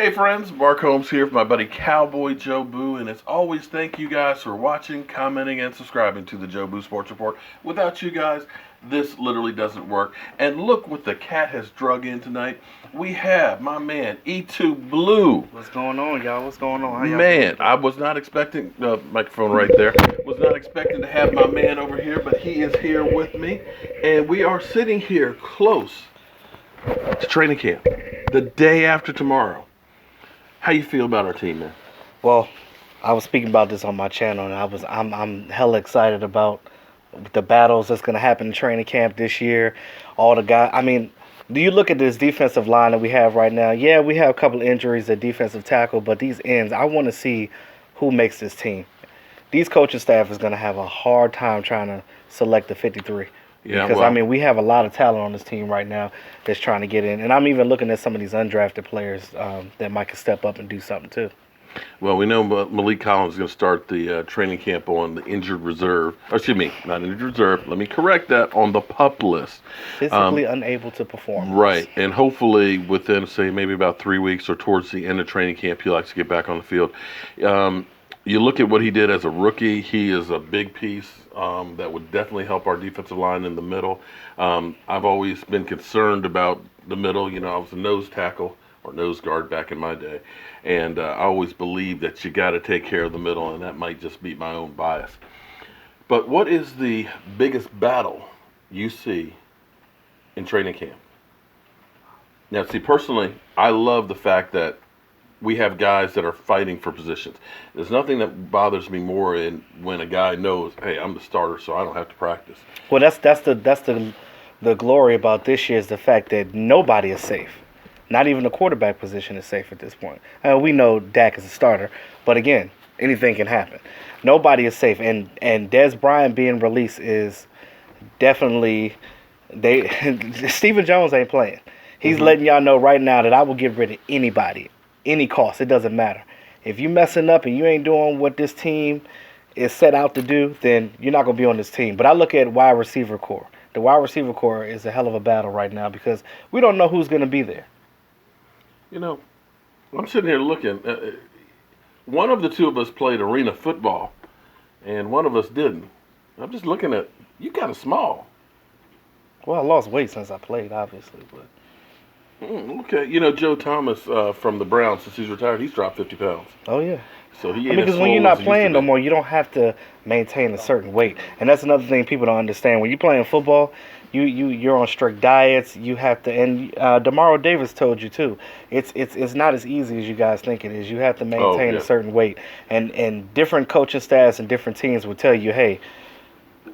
Hey friends, Mark Holmes here for my buddy Cowboy Joe Boo, and as always, thank you guys for watching, commenting, and subscribing to the Joe Boo Sports Report. Without you guys, this literally doesn't work. And look what the cat has drug in tonight. We have my man E2Blu. What's going on, y'all? What's going on? How y'all Man, doing? I was not expecting the microphone right there. Was not expecting to have my man over here, but he is here with me, and we are sitting here close to training camp, the day after tomorrow. How you feel about our team, man? Well, I was speaking about this on my channel, and I'm hella excited about the battles that's gonna happen in training camp this year. All the guys. I mean, do you look at this defensive line that we have right now? Yeah, we have a couple injuries at defensive tackle, but these ends, I want to see who makes this team. These coaching staff is gonna have a hard time trying to select the 53. Yeah, because well, I mean, we have a lot of talent on this team right now that's trying to get in, and I'm even looking at some of these undrafted players that might could step up and do something too. Well, we know Malik Collins is going to start the training camp on the injured reserve. Or excuse me, not injured reserve. Let me correct that, on the PUP list. Physically unable to perform. Right, and hopefully within, say, maybe about 3 weeks or towards the end of training camp, he likes to get back on the field. You look at what he did as a rookie, he is a big piece that would definitely help our defensive line in the middle. I've always been concerned about the middle. You know, I was a nose tackle or nose guard back in my day, and I always believed that you got to take care of the middle, and that might just be my own bias. But what is the biggest battle you see in training camp? Now, see, personally, I love the fact that we have guys that are fighting for positions. There's nothing that bothers me more in when a guy knows, hey, I'm the starter, so I don't have to practice. Well, that's the glory about this year is the fact that nobody is safe. Not even the quarterback position is safe at this point. We know Dak is a starter, but again, anything can happen. Nobody is safe, and Dez Bryant being released is definitely Stephen Jones ain't playing. He's letting y'all know right now that I will get rid of anybody. Any cost, it doesn't matter. If you messing up and you ain't doing what this team is set out to do, then you're not going to be on this team. But I look at wide receiver core. The wide receiver core is a hell of a battle right now because we don't know who's going to be there. You know, I'm sitting here looking. One of the two of us played arena football, and one of us didn't. I'm just looking at, you kind of small. Well, I lost weight since I played, obviously, but. Okay, you know, Joe Thomas from the Browns, since he's retired, he's dropped 50 pounds. Oh, yeah. So he ain't because as when you're swole not as he used playing to no be. more, you don't have to maintain a certain weight. And that's another thing people don't understand. When you're playing football, you're on strict diets. You have to, and Demario Davis told you too. It's not as easy as you guys think it is. You have to maintain a certain weight. And different coaching staffs and different teams will tell you, hey,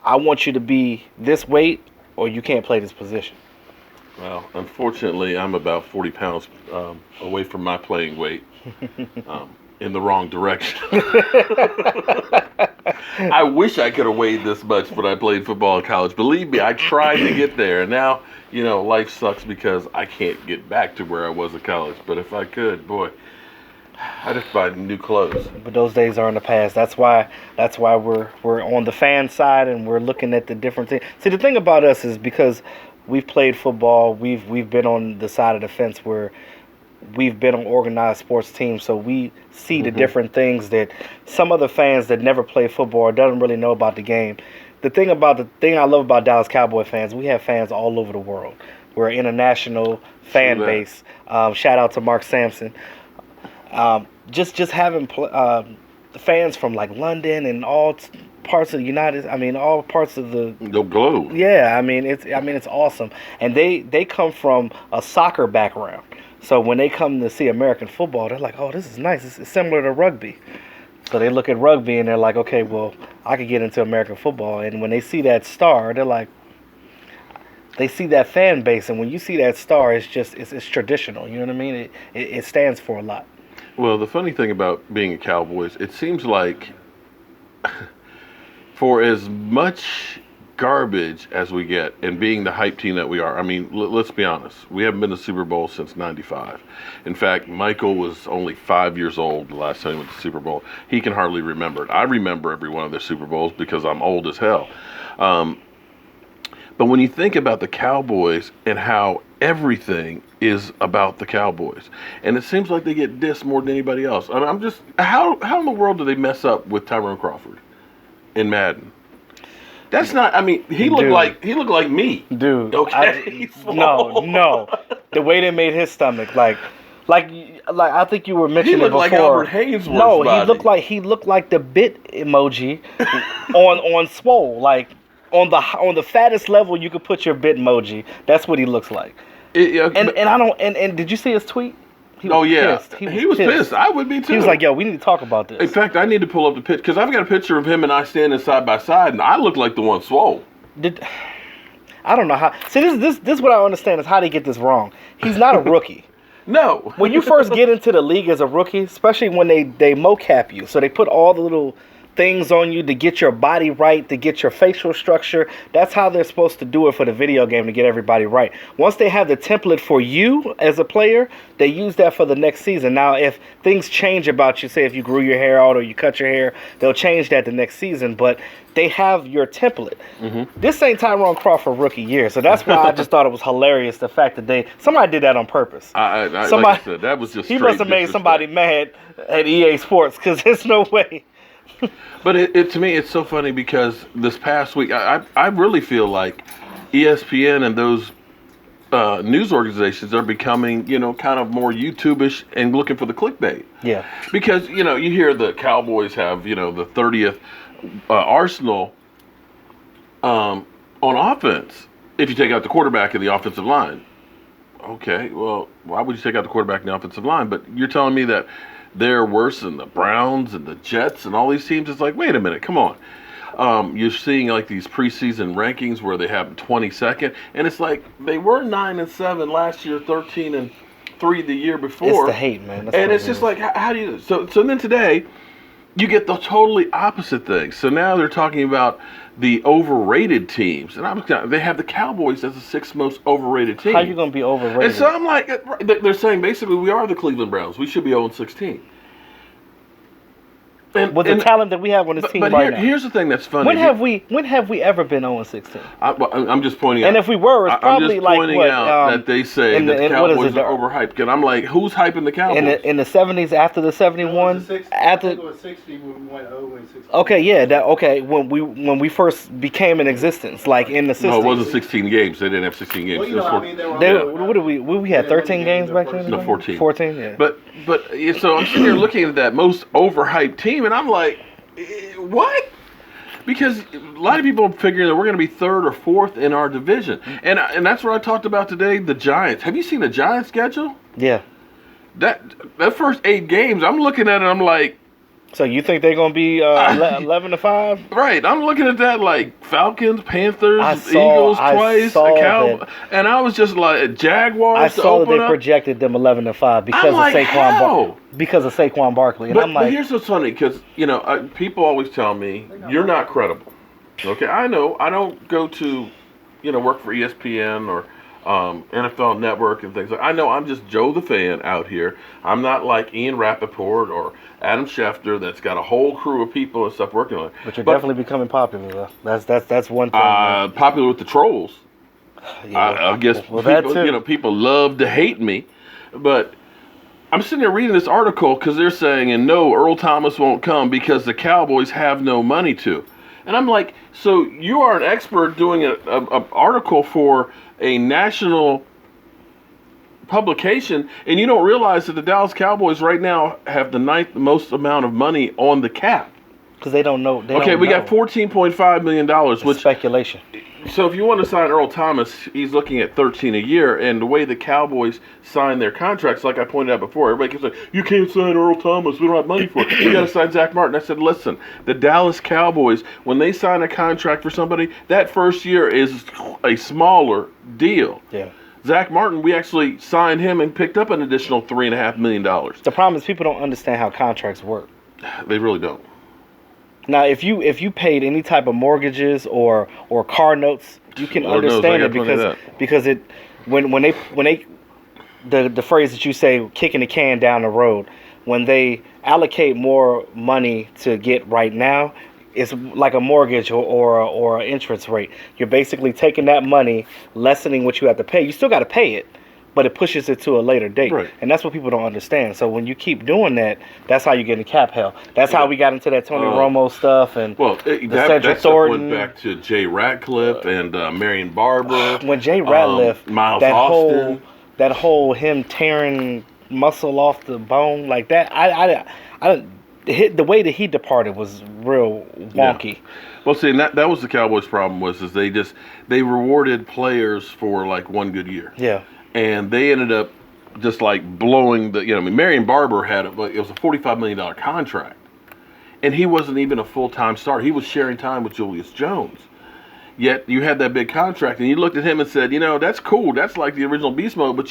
I want you to be this weight or you can't play this position. Well, unfortunately, I'm about 40 pounds away from my playing weight, in the wrong direction. I wish I could have weighed this much when I played football in college. Believe me, I tried to get there. And now, you know, life sucks because I can't get back to where I was in college. But if I could, boy, I'd have to buy new clothes. But those days are in the past. That's why we're on the fan side and we're looking at the different things. See, the thing about us is because we've played football. We've been on the side of the fence where we've been on organized sports teams, so we see the different things that some other fans that never play football or doesn't really know about the game. The thing I love about Dallas Cowboy fans, we have fans all over the world. We're an international fan base. Shout out to Mark Sampson. Just having fans from like London and all parts of the all parts of the globe. Yeah, it's awesome, and they come from a soccer background. So when they come to see American football, they're like, "Oh, this is nice. It's similar to rugby." So they look at rugby and they're like, "Okay, well, I could get into American football." And when they see that star, they're like, they see that fan base, and when you see that star, it's traditional. You know what I mean? It stands for a lot. Well, the funny thing about being a Cowboys, it seems like for as much garbage as we get and being the hype team that we are, I mean, let's be honest. We haven't been to Super Bowl since '95. In fact, Michael was only 5 years old the last time he went to Super Bowl. He can hardly remember it. I remember every one of their Super Bowls because I'm old as hell. But when you think about the Cowboys and how everything is about the Cowboys, and it seems like they get dissed more than anybody else. I mean, I'm just how in the world do they mess up with Tyrone Crawford in Madden? That's not. I mean, he looked like me, dude. Okay, no. The way they made his stomach, like I think you were mentioning he looked before. like Albert Haynesworth's No, body. he looked like the bit emoji on swole, like on the fattest level you could put your bit emoji. That's what he looks like. And did you see his tweet? He was pissed. He was pissed. I would be too. He was like, "Yo, we need to talk about this." In fact, I need to pull up the picture because I've got a picture of him and I standing side by side, and I look like the one swole. I don't know how. See, this is what I understand is how they get this wrong. He's not a rookie. No. When you first get into the league as a rookie, especially when they mocap you, so they put all the little things on you to get your body right, to get your facial structure. That's how they're supposed to do it for the video game to get everybody right. Once they have the template for you as a player, they use that for the next season. Now, if things change about you, say if you grew your hair out or you cut your hair, they'll change that the next season, but they have your template. Mm-hmm. This ain't Tyrone Crawford rookie year, so that's why I just thought it was hilarious, the fact that somebody did that on purpose. Somebody, like I said, that was just he must have made somebody mad at EA Sports, because there's no way. But to me, it's so funny because this past week, I really feel like ESPN and those news organizations are becoming, kind of more YouTube-ish and looking for the clickbait. Yeah. Because, you hear the Cowboys have, the 30th arsenal on offense if you take out the quarterback and the offensive line. Okay, well, why would you take out the quarterback and the offensive line? But you're telling me that they're worse than the Browns and the Jets and all these teams. It's like, wait a minute, come on. You're seeing like these preseason rankings where they have 22nd, and it's like they were 9-7 last year, 13-3 the year before. It's the hate, man. That's it's just like, how do you? So then today, you get the totally opposite thing. So now they're talking about the overrated teams, and they have the Cowboys as the 6th most overrated team. How are you going to be overrated? And so I'm like, they're saying basically we are the Cleveland Browns. We should be 0-16. With the talent that we have on this team right now. Here's the thing that's funny. When have we ever been 0-16? I'm just pointing out. And if we were, it's probably like what? I'm just pointing out that they say that the Cowboys are overhyped. And I'm like, who's hyping the Cowboys? In the 70s, after the 71? After it was 60 when we went 0-16. Okay, yeah. When we first became in existence, like in the 60s. No, it wasn't 16 games. They didn't have 16 games. Well, we had 13 games back then? No, 14. 14, yeah. But so I'm sitting here looking at that most overhyped team, and I'm like, what? Because a lot of people figure that we're going to be 3rd or 4th in our division. And that's what I talked about today, the Giants. Have you seen the Giants schedule? Yeah. That first 8 games, I'm looking at it, I'm like, so you think they're going to be 11-5? Right. I'm looking at that like Falcons, Panthers, Eagles twice, and I was just like Jaguars. I saw that they projected them 11-5 because of Saquon Barkley. And but here's what's funny, because people always tell me you're not credible. Okay, I know. I don't go to work for ESPN or NFL Network and things like. I know I'm just Joe the fan out here. I'm not like Ian Rappaport or Adam Schefter that's got a whole crew of people and stuff working on it. But you're definitely becoming popular, though. That's one thing. Popular with the trolls. Yeah, I guess people love to hate me, but I'm sitting there reading this article because they're saying, and no, Earl Thomas won't come because the Cowboys have no money to. And I'm like, so you are an expert doing an article for a national publication, and you don't realize that the Dallas Cowboys right now have the 9th most amount of money on the cap. Because they don't know. We got $14.5 million, which speculation. So if you want to sign Earl Thomas, he's looking at $13 a year, and the way the Cowboys sign their contracts, like I pointed out before, everybody keeps saying, you can't sign Earl Thomas, we don't have money for it. You got to sign Zach Martin. I said, listen, the Dallas Cowboys, when they sign a contract for somebody, that first year is a smaller deal. Yeah. Zach Martin, we actually signed him and picked up an additional $3.5 million. The problem is people don't understand how contracts work. They really don't. Now, if you paid any type of mortgages or car notes, you can understand it because when they the phrase that you say, kicking the can down the road, when they allocate more money to get right now, it's like a mortgage or an interest rate. You're basically taking that money, lessening what you have to pay. You still got to pay it, but it pushes it to a later date. Right. And that's what people don't understand. So when you keep doing that, that's how you get in cap hell. That's how we got into that Tony Romo stuff and Well, the that Cedric stuff Thornton. went back to Jay Ratcliffe and Marion Barber. When Jay Ratliff, Miles that Austin. whole him tearing muscle off the bone like that, the way that he departed was real wonky. Yeah. Well, see, and that was the Cowboys' problem is they rewarded players for like one good year. Yeah. And they ended up just like blowing Marion Barber had it was a $45 million contract. And he wasn't even a full-time starter. He was sharing time with Julius Jones. Yet you had that big contract, and you looked at him and said, that's cool. That's like the original Beast Mode, but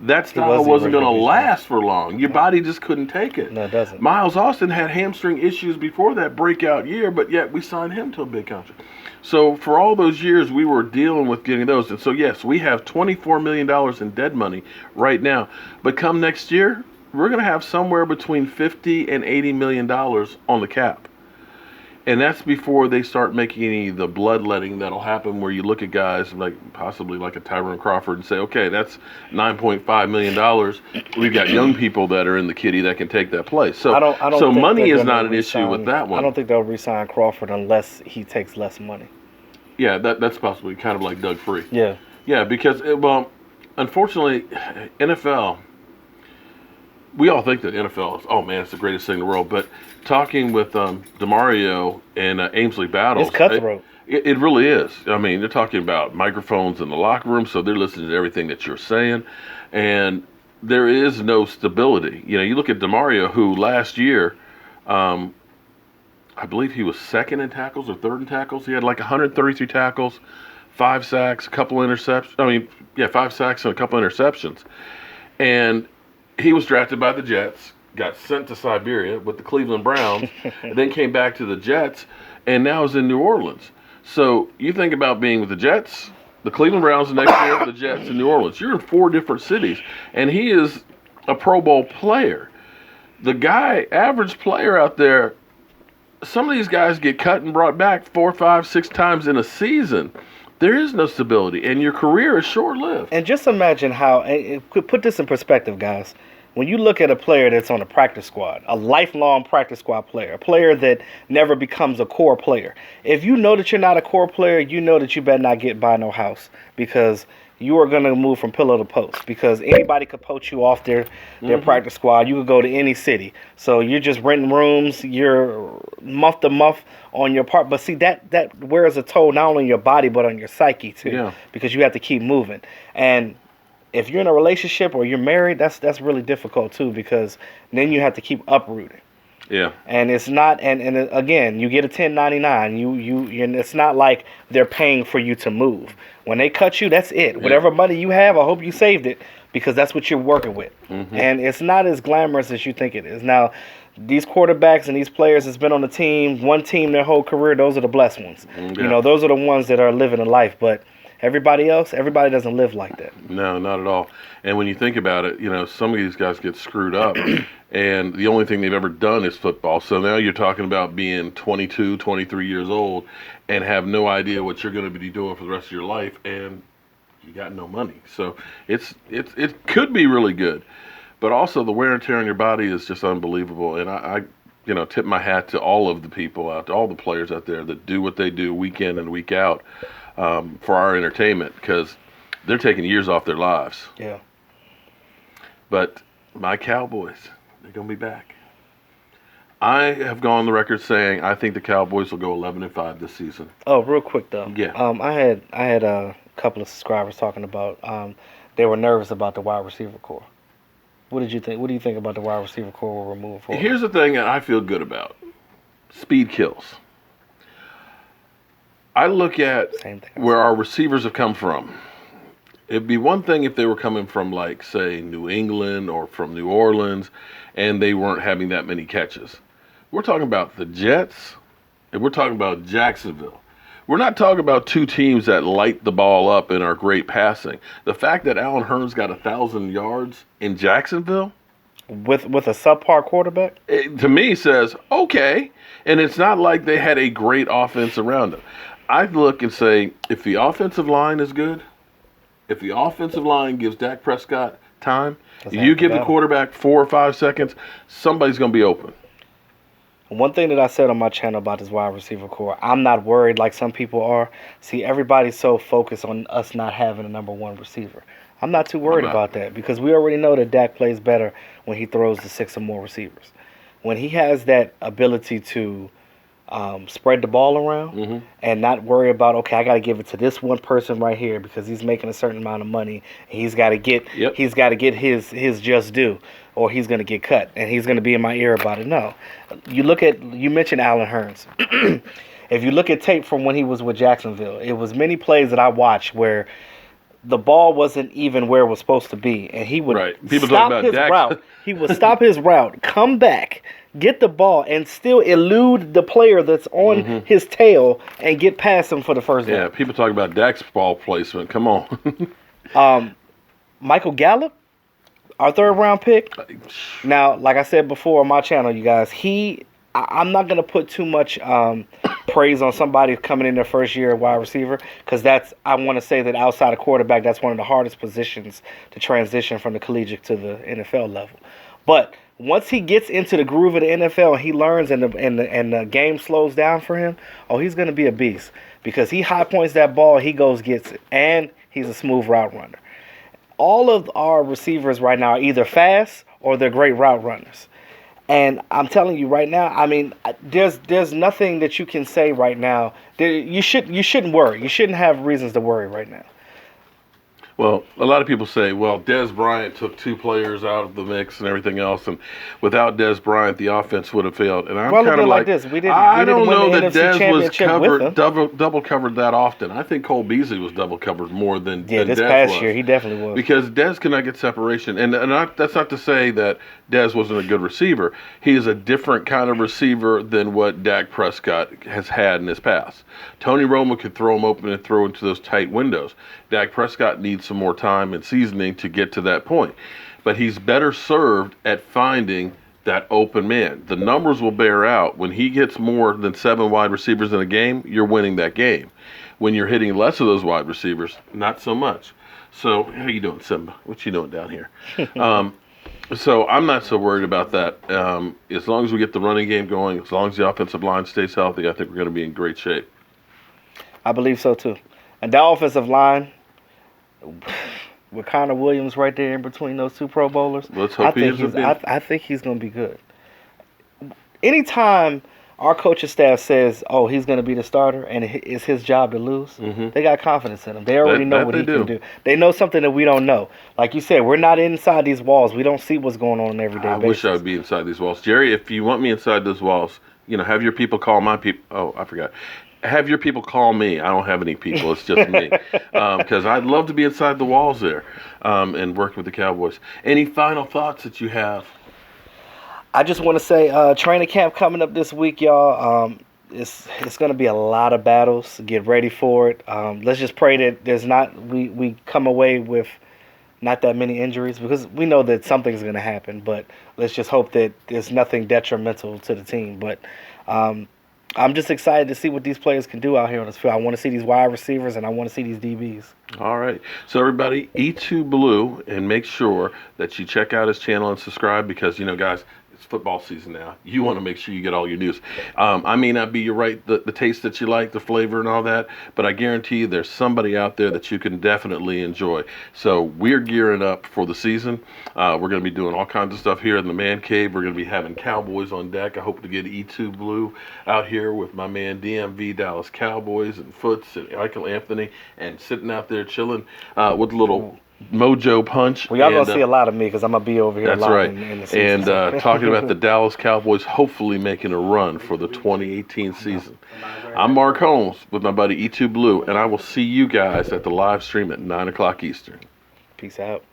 that style wasn't going to last for long. Your body just couldn't take it. No, it doesn't. Miles Austin had hamstring issues before that breakout year, but yet we signed him to a big contract. So for all those years, we were dealing with getting those. And so, yes, we have $24 million in dead money right now. But come next year, we're going to have somewhere between $50 and $80 million on the cap. And that's before they start making any of the bloodletting that'll happen where you look at guys like possibly like a Tyrone Crawford and say, okay, that's $9.5 million. We've got young people that are in the kitty that can take that place. So, I don't so think money they're is gonna not an issue with that one. I don't think they'll re-sign Crawford unless he takes less money. Yeah, that's possibly kind of like Doug Free. Yeah. Yeah, because, unfortunately, NFL, we all think that NFL is, oh man, it's the greatest thing in the world. But talking with DeMario and Ainsley Battles, It's cutthroat. It really is. I mean, they're talking about microphones in the locker room, so they're listening to everything that you're saying. And there is no stability. You look at DeMario, who last year, I believe he was second in tackles or third in tackles. He had like 133 tackles, 5 sacks, a couple interceptions. 5 sacks and a couple interceptions. And he was drafted by the Jets, got sent to Siberia with the Cleveland Browns, and then came back to the Jets, and now is in New Orleans. So you think about being with the Jets, the Cleveland Browns the next year, the Jets, and New Orleans. You're in 4 different cities, and he is a Pro Bowl player. The guy, average player out there, some of these guys get cut and brought back 4, 5, 6 times in a season. There is no stability, and your career is short-lived. And just imagine how, put this in perspective, guys. When you look at a player that's on a practice squad, a lifelong practice squad player, a player that never becomes a core player, if you know that you're not a core player, you know that you better not get by no house because you are going to move from pillow to post because anybody could poach you off their practice squad. You could go to any city. So you're just renting rooms. You're month to month on your part. But see, that wears a toll not only on your body but on your psyche too because you have to keep moving. And if you're in a relationship or you're married, that's really difficult too because then you have to keep uprooting. Yeah. And it's not, and again, you get a 1099. And it's not like they're paying for you to move. When they cut you, that's it. Yeah. Whatever money you have, I hope you saved it because that's what you're working with. Mm-hmm. And it's not as glamorous as you think it is. Now, these quarterbacks and these players that's been on the team, one team their whole career, those are the blessed ones. Yeah. Those are the ones that are living a life. But everybody doesn't live like that. No, not at all. And when you think about it, some of these guys get screwed up, and the only thing they've ever done is football. So now you're talking about being 22, 23 years old and have no idea what you're going to be doing for the rest of your life, and you got no money. So it could be really good, but also the wear and tear on your body is just unbelievable. And I tip my hat to all of the people out, to all the players out there that do what they do week in and week out. For our entertainment because they're taking years off their lives. Yeah. But my Cowboys, they're going to be back. I have gone on the record saying I think the Cowboys will go 11-5 this season. Oh, real quick though. Yeah. I had a couple of subscribers talking about they were nervous about the wide receiver core. What did you think? What do you think about the wide receiver core we're moving forward? Here's the thing that I feel good about. Speed kills. I look at where our receivers have come from. It'd be one thing if they were coming from, like, say, New England or from New Orleans, and they weren't having that many catches. We're talking about the Jets, and we're talking about Jacksonville. We're not talking about 2 teams that light the ball up and are great passing. The fact that Allen Hurns got 1,000 yards in Jacksonville, with a subpar quarterback. It, to me, says okay, and it's not like they had a great offense around them. I look and say, if the offensive line is good, if the offensive line gives Dak Prescott time, you give the quarterback 4 or 5 seconds, somebody's going to be open. One thing that I said on my channel about this wide receiver core, I'm not worried like some people are. See, everybody's so focused on us not having a number one receiver. I'm not too worried about that because we already know that Dak plays better when he throws to 6 or more receivers. When he has that ability to spread the ball around and not worry about, okay, I got to give it to this one person right here because he's making a certain amount of money. And he's got to get his just due, or he's going to get cut and he's going to be in my ear about it. No, you mentioned Allen Hurns. If you look at tape from when he was with Jacksonville, it was many plays that I watched where the ball wasn't even where it was supposed to be, and he would stop his route. He would stop his route, come back, get the ball, and still elude the player that's on his tail and get past him for the first down. Yeah, people talk about Dak's ball placement. Come on. Michael Gallup, our 3rd round pick. Now, like I said before on my channel, you guys, I'm not going to put too much praise on somebody coming in their first year at wide receiver because I want to say that outside of quarterback, that's one of the hardest positions to transition from the collegiate to the NFL level. But once he gets into the groove of the NFL and he learns and the game slows down for him, he's going to be a beast because he high points that ball, he gets it, and he's a smooth route runner. All of our receivers right now are either fast or they're great route runners. And I'm telling you right now, I mean, there's nothing that you can say right now. You shouldn't worry. You shouldn't have reasons to worry right now. Well, a lot of people say, well, Dez Bryant took 2 players out of the mix and everything else, and without Dez Bryant, the offense would have failed. And I'm kind of like, this. I don't know that Dez was covered double covered that often. I think Cole Beasley was double covered more than this Dez past was. year he definitely was, because Dez cannot get separation, and that's not to say that Dez wasn't a good receiver. He is a different kind of receiver than what Dak Prescott has had in his past. Tony Romo could throw him open and throw into those tight windows. Dak Prescott needs some more time and seasoning to get to that point. But he's better served at finding that open man. The numbers will bear out. When he gets more than 7 wide receivers in a game, you're winning that game. When you're hitting less of those wide receivers, not so much. So, how you doing, Simba? What you doing down here? So I'm not so worried about that. As long as we get the running game going, as long as the offensive line stays healthy, I think we're going to be in great shape. I believe so, too. And that offensive line, with Connor Williams right there in between those 2 Pro Bowlers, let's hope I think he's going to be good. Anytime our coaching staff says, he's going to be the starter and it's his job to lose, they got confidence in him. They already know what he can do. They know something that we don't know. Like you said, we're not inside these walls. We don't see what's going on every day. I wish I would be inside these walls. Jerry, if you want me inside those walls, have your people call my people. Oh, I forgot. Have your people call me. I don't have any people. It's just me. Because I'd love to be inside the walls there and working with the Cowboys. Any final thoughts that you have? I just want to say training camp coming up this week, y'all. It's going to be a lot of battles. Get ready for it. Let's just pray that we come away with not that many injuries because we know that something's going to happen. But let's just hope that there's nothing detrimental to the team. But I'm just excited to see what these players can do out here on this field. I want to see these wide receivers, and I want to see these DBs. All right. So, everybody, E2Blu, and make sure that you check out his channel and subscribe because, guys, it's football season now. You want to make sure you get all your news. I may not be the taste that you like, the flavor and all that, but I guarantee you there's somebody out there that you can definitely enjoy. So we're gearing up for the season. We're going to be doing all kinds of stuff here in the Man Cave. We're going to be having Cowboys on deck. I hope to get E2Blu out here with my man DMV Dallas Cowboys and Foots and Michael Anthony and sitting out there chilling with a little mojo punch. Well, y'all going to see a lot of me because I'm going to be over here that's a lot right. in the season. And talking about the Dallas Cowboys hopefully making a run for the 2018 season. I'm Mark Holmes with my buddy E2Blu, and I will see you guys at the live stream at 9 o'clock Eastern. Peace out.